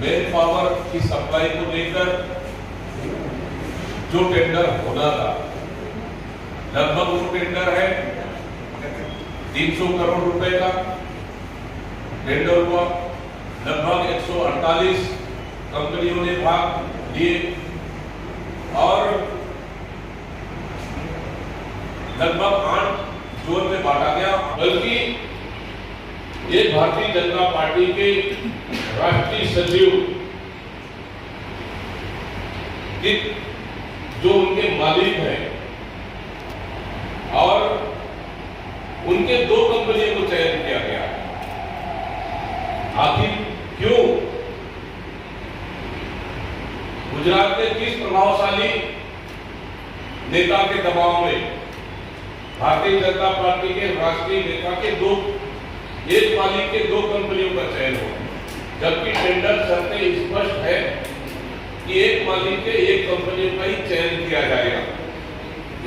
Main power की supply को लेकर जो टेंडर होना था, लगभग वो टेंडर है 300 करोड़ रुपए का टेंडर हुआ। लगभग 148 कंपनियों ने भाग लिए और लगभग 8 जोन में बांटा गया। बल्कि ये भारतीय जनता पार्टी के राष्ट्रीय सचिव की जो उनके मालिक हैं और उनके 2 कंपनियों को चयन किया गया। आखिर क्यों? गुजरात के किस प्रभावशाली नेता के दबाव में भारतीय जनता पार्टी के राष्ट्रीय नेता के एक मालिक के 2 कंपनियों का चयन हो, जबकि टेंडर शर्तें स्पष्ट है कि एक मालिक के एक कंपनी का ही चयन किया जाएगा।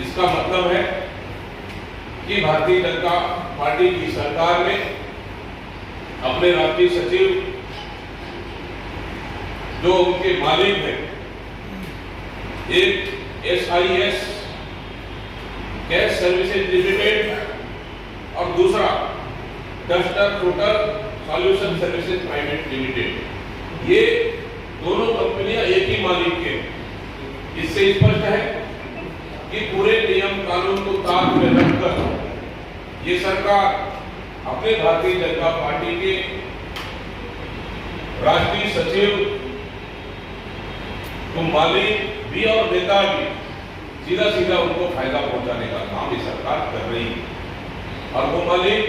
इसका मतलब है कि भारतीय जनता पार्टी की सरकार ने अपने राष्ट्रीय सचिव जो उनके मालिक हैं, एक SIS गैस सर्विसेज लिमिटेड और दूसरा duster total solution services private limited, ये दोनों कंपनियां एक ही मालिक के। इससे स्पष्ट है कि पूरे नियम कानून को ताक में रखकर ये सरकार अपने भारतीय जनता पार्टी के राष्ट्रीय सचिव को मालिक भी और नेता भी सीधा सीधा उनको फायदा पहुंचाने का काम ये सरकार कर रही है। और वो मालिक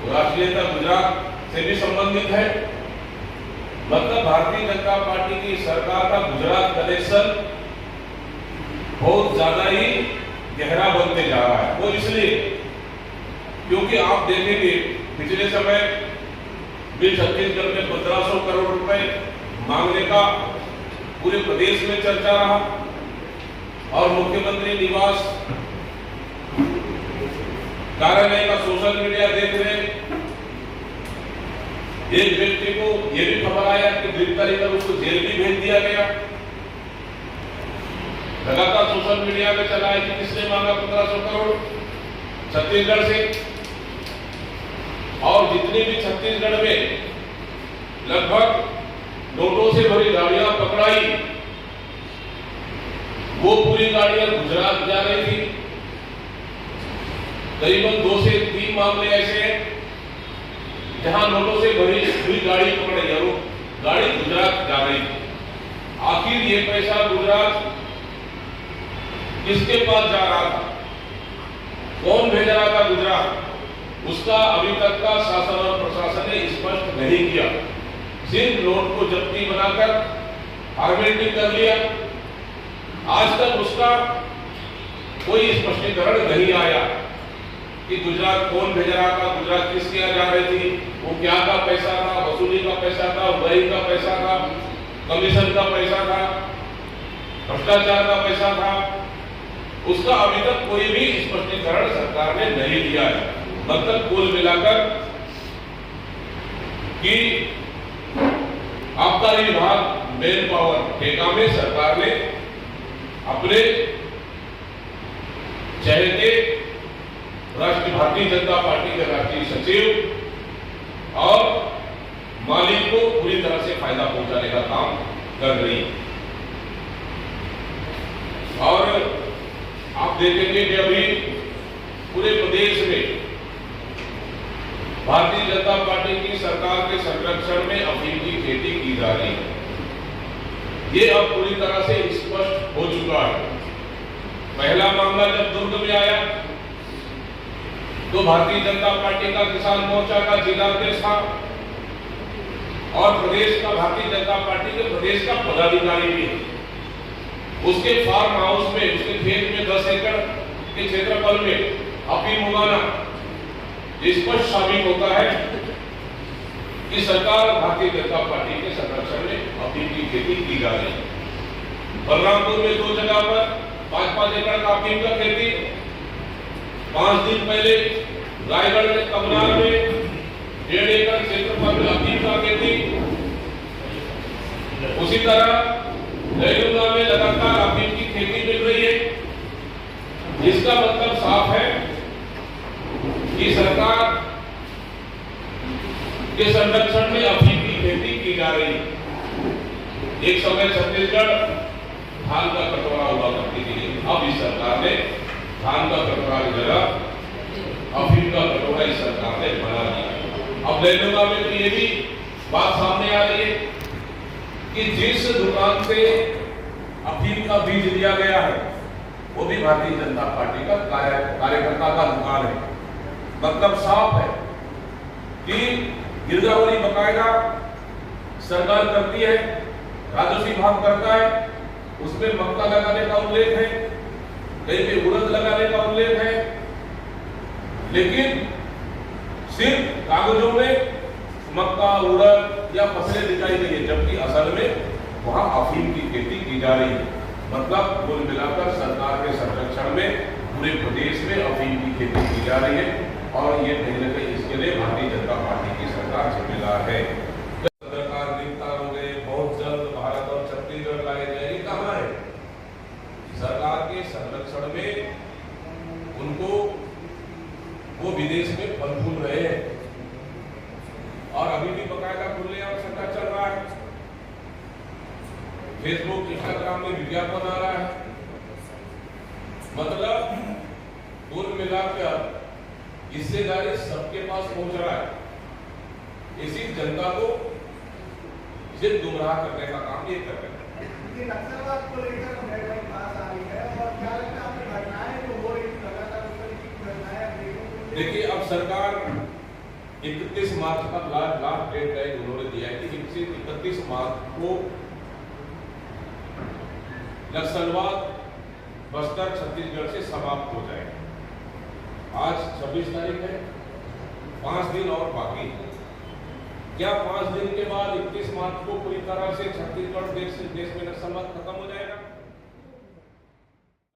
राष्ट्रीय नेता गुजरात से भी संबंधित है। मतलब भारतीय जनता पार्टी की सरकार का गुजरात कनेक्शन बहुत ज्यादा ही गहरा बनते जा रहा है। वो इसलिए क्योंकि आप देखेंगे पिछले समय भी छत्तीसगढ़ में 1500 करोड़ रुपए मांगने का पूरे प्रदेश में चर्चा रहा और मुख्यमंत्री निवास कार्यालय का सोशल मीडिया देख रहे एक व्यक्ति को यह भी खबर आया कि गिरफ्तारी कर उसको जेल भी भेज दिया गया। लगातार सोशल मीडिया में चला है कि किसने मांगा 1500 करोड़ छत्तीसगढ़ से। और जितनी भी छत्तीसगढ़ में लगभग नोटों से भरी गाड़ियां पकड़ाई, वो पूरी गाड़ियां गुजरात जा रही थी। करीबन 2 से 3 मामले ऐसे हैं जहां नोटों से भरी हुई गाड़ी पकड़ी है, वो गाड़ी गुजरात जा रही थी। आखिर ये पैसा गुजरात किसके पास जा रहा था, कौन भेज रहा था गुजरात, उसका अभी तक का शासन और प्रशासन ने स्पष्ट नहीं किया। सिर्फ नोट को जब्ती बनाकर फॉर्मेलिटी कर लिया। आज तक उसका कोई स्पष्टीकरण नहीं आया कि गुजरात कौन भेज रहा था, गुजरात किसके यहाँ जा रही थी, वो क्या का पैसा था, वसूली का पैसा था, उड़ाई का पैसा था, कमीशन का पैसा था, भ्रष्टाचार का पैसा था। उसका अभी तक कोई भी स्पष्टीकरण सरकार ने नहीं दिया है। मतलब कुल मिलाकर कि आबकारी विभाग मेन पावर ठेका में सरकार ने अपने चहेते राष्ट्रीय भारतीय जनता पार्टी के राष्ट्रीय सचिव और मालिक को पूरी तरह से फायदा पहुंचाने का काम कर रही है। और आप देखेंगे कि अभी पूरे प्रदेश में भारतीय जनता पार्टी की सरकार के संरक्षण में अफीम की खेती की जा रही है। ये अब पूरी तरह से स्पष्ट हो चुका है। पहला मामला जब दुर्ग में आया तो भारतीय जनता पार्टी का किसान मोर्चा का जिला अध्यक्ष था और प्रदेश का भारतीय जनता पार्टी के प्रदेश का पदाधिकारी भी है। उसके फार्म हाउस में, उसके खेत में 10 एकड़ के क्षेत्रफल में अफीम उगाना स्पष्ट साबित होता है कि सरकार भारतीय जनता पार्टी के संरक्षण में अफीम की खेती की जा रही है। बलरामपुर में 2 जगह पर 5-5 एकड़ का अफीम का खेती। 5 दिन पहले रायगढ़ में कमनार में 1.5 एकड़ क्षेत्रफल में अफीम का खेती। उसी तरह लहलूंगा में लगातार अफीम की खेती मिल रही है, जिसका मतलब साफ है कि सरकार के संरक्षण में अफीम की खेती की जा रही है। एक समय छत्तीसगढ़ धान का कटोरा हुआ करती थी, अब इस सरकार ने धान का कटोरा की जगह अफीम का कटोरा इस सरकार ने बना दिया। अब लहलूंगा में तो ये भी बात सामने आ रही है कि जिस दुकान से अफीम का बीज लिया गया है वो भी भारतीय जनता पार्टी का कार्यकर्ता का दुकान है। मतलब साफ है कि गिरदावरी बकायदा सरकार करती है, राजस्व विभाग करता है, उसमें मक्का लगाने का उल्लेख है, कहीं पे उड़द लगाने का उल्लेख है, लेकिन सिर्फ कागजों में मक्का उड़द या फसलें दिखाई गई है, जबकि असल में वहां अफीम की खेती की जा रही है। मतलब कुल मिलाकर सरकार के संरक्षण में पूरे प्रदेश में अफीम की खेती की जा रही है और ये कहीं न कहीं इसके लिए भारतीय जनता पार्टी की सरकार जिम्मेदार है। सरकार गिरफ्तार हो गए, बहुत जल्द भारत और छत्तीसगढ़ लाए जाएंगे, कहाँ है? सरकार के संरक्षण में उनको वो विदेश में फल फूल रहे हैं और अभी भी बकायदा खुलेआम सट्टा चल रहा है। फेसबुक, इंस्टाग्राम में विज्ञापन आ रहा है। मतलब कुल मिलाकर हिस्सेदारी सबके पास पहुंच रहा है। इसी जनता को सिर्फ गुमराह करने का काम ये कर रहे हैं। नक्सलवाद को लेकर बात आ रही है और क्या लगता है आपको घटनाएं जो हो रही लगातार उस तरह की घटनाएं देखिए, अब सरकार 31 मार्च का लास्ट डेट तय उन्होंने दिया है कि 31 मार्च को नक्सलवाद बस्तर छत्तीसगढ़ से समाप्त हो जाएगा। आज 26 तारीख है, 5 दिन और बाकी है। क्या 5 दिन के बाद 31 मार्च को पूरी तरह से छत्तीसगढ़ देश में नक्सलवाद खत्म हो जाएगा?